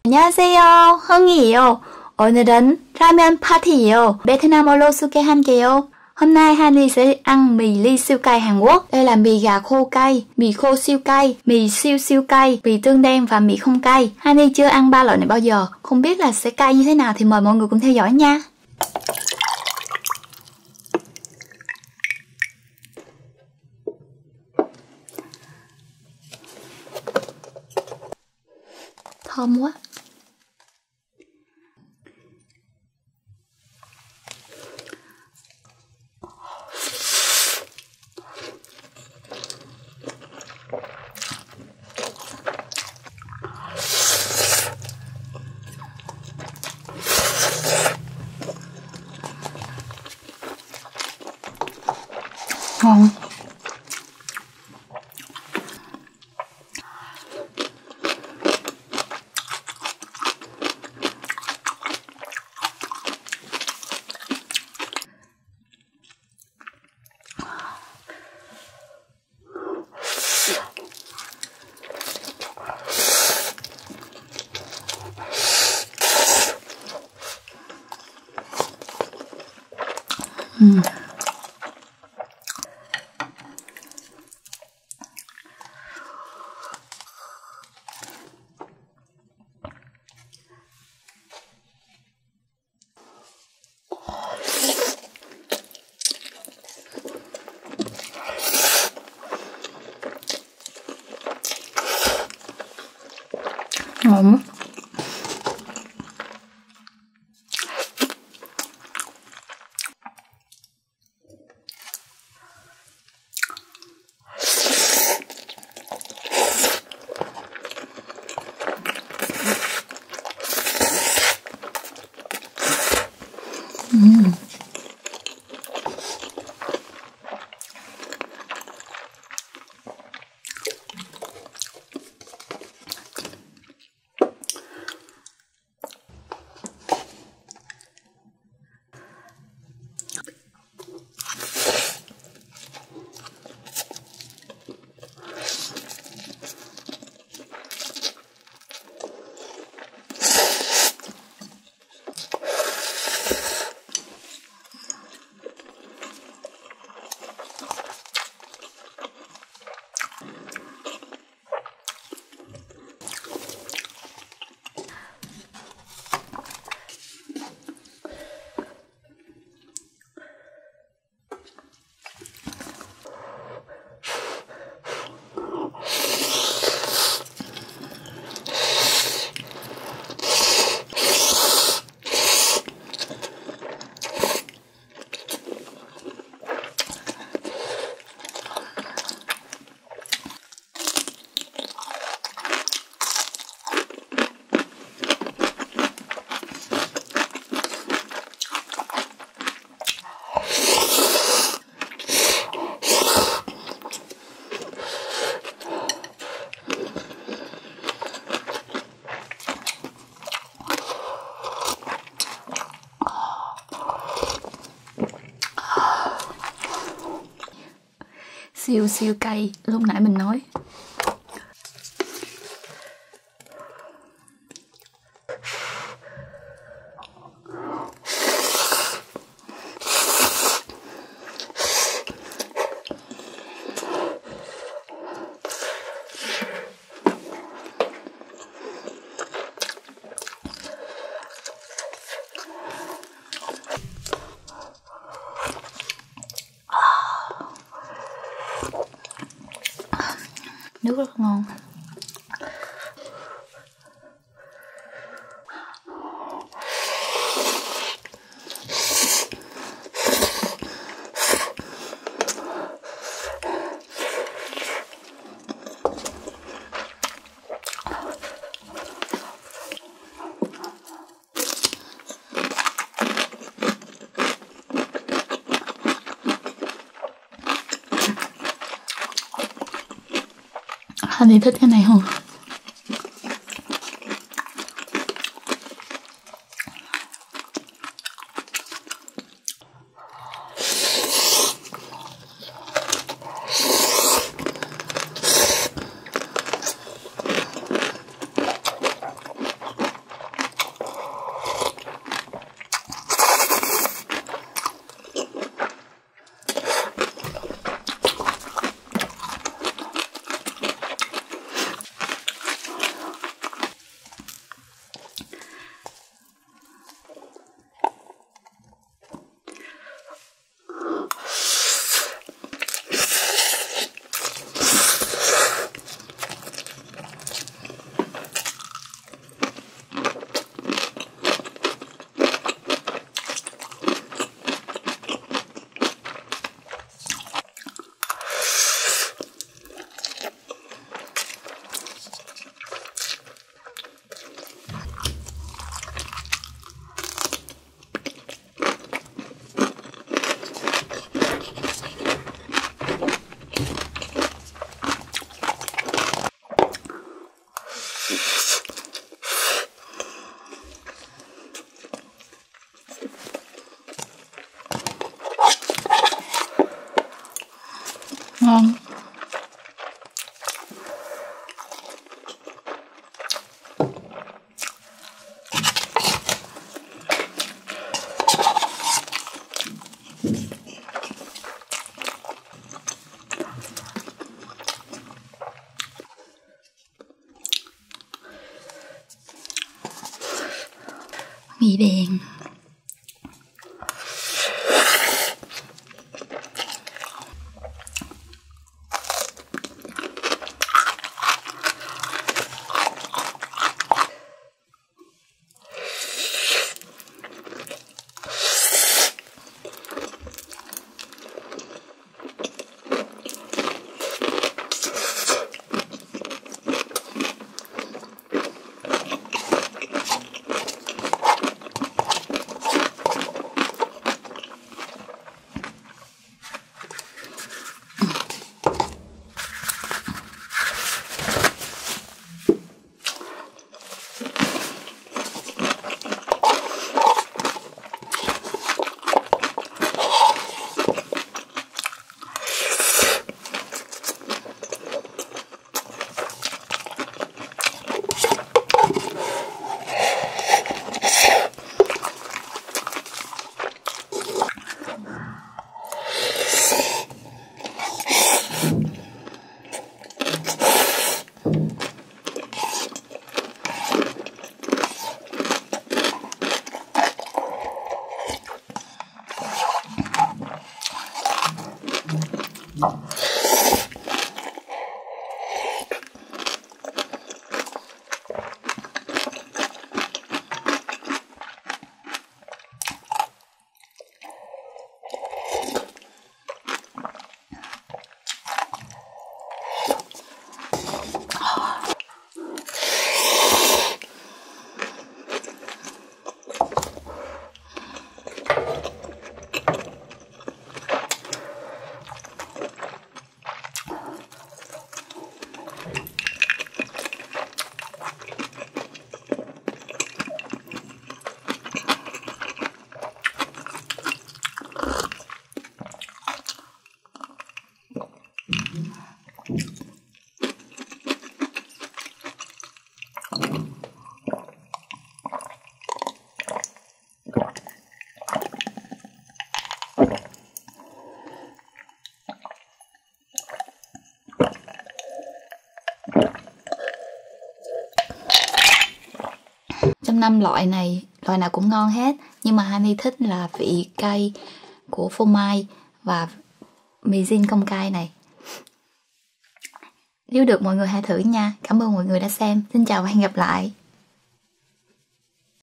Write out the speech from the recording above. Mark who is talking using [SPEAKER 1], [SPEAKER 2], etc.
[SPEAKER 1] 안녕하세요, 흥이에요. 오늘은 라면 파티예요. 베트남어로 소개할게요. Hôm nay Hany sẽ ăn mì ly siêu cay Hàn Quốc. Đây là mì gà khô cay, mì khô siêu cay, mì siêu siêu cay, mì tương đen và mì không cay. Hany chưa ăn ba loại này bao giờ, không biết là sẽ cay như thế nào thì mời mọi người cùng theo dõi nha. Thơm quá. Ngon. Ngon. Siêu siêu cay lúc nãy mình nói. Nước rất ngon. Hany thích cái này không? Ngon. Mì đen. Trong 5 loại này, loại nào cũng ngon hết. Nhưng mà Hany thích là vị cay của phô mai và mì jin không cay này. Nếu được mọi người hãy thử nha. Cảm ơn mọi người đã xem. Xin chào và hẹn gặp lại.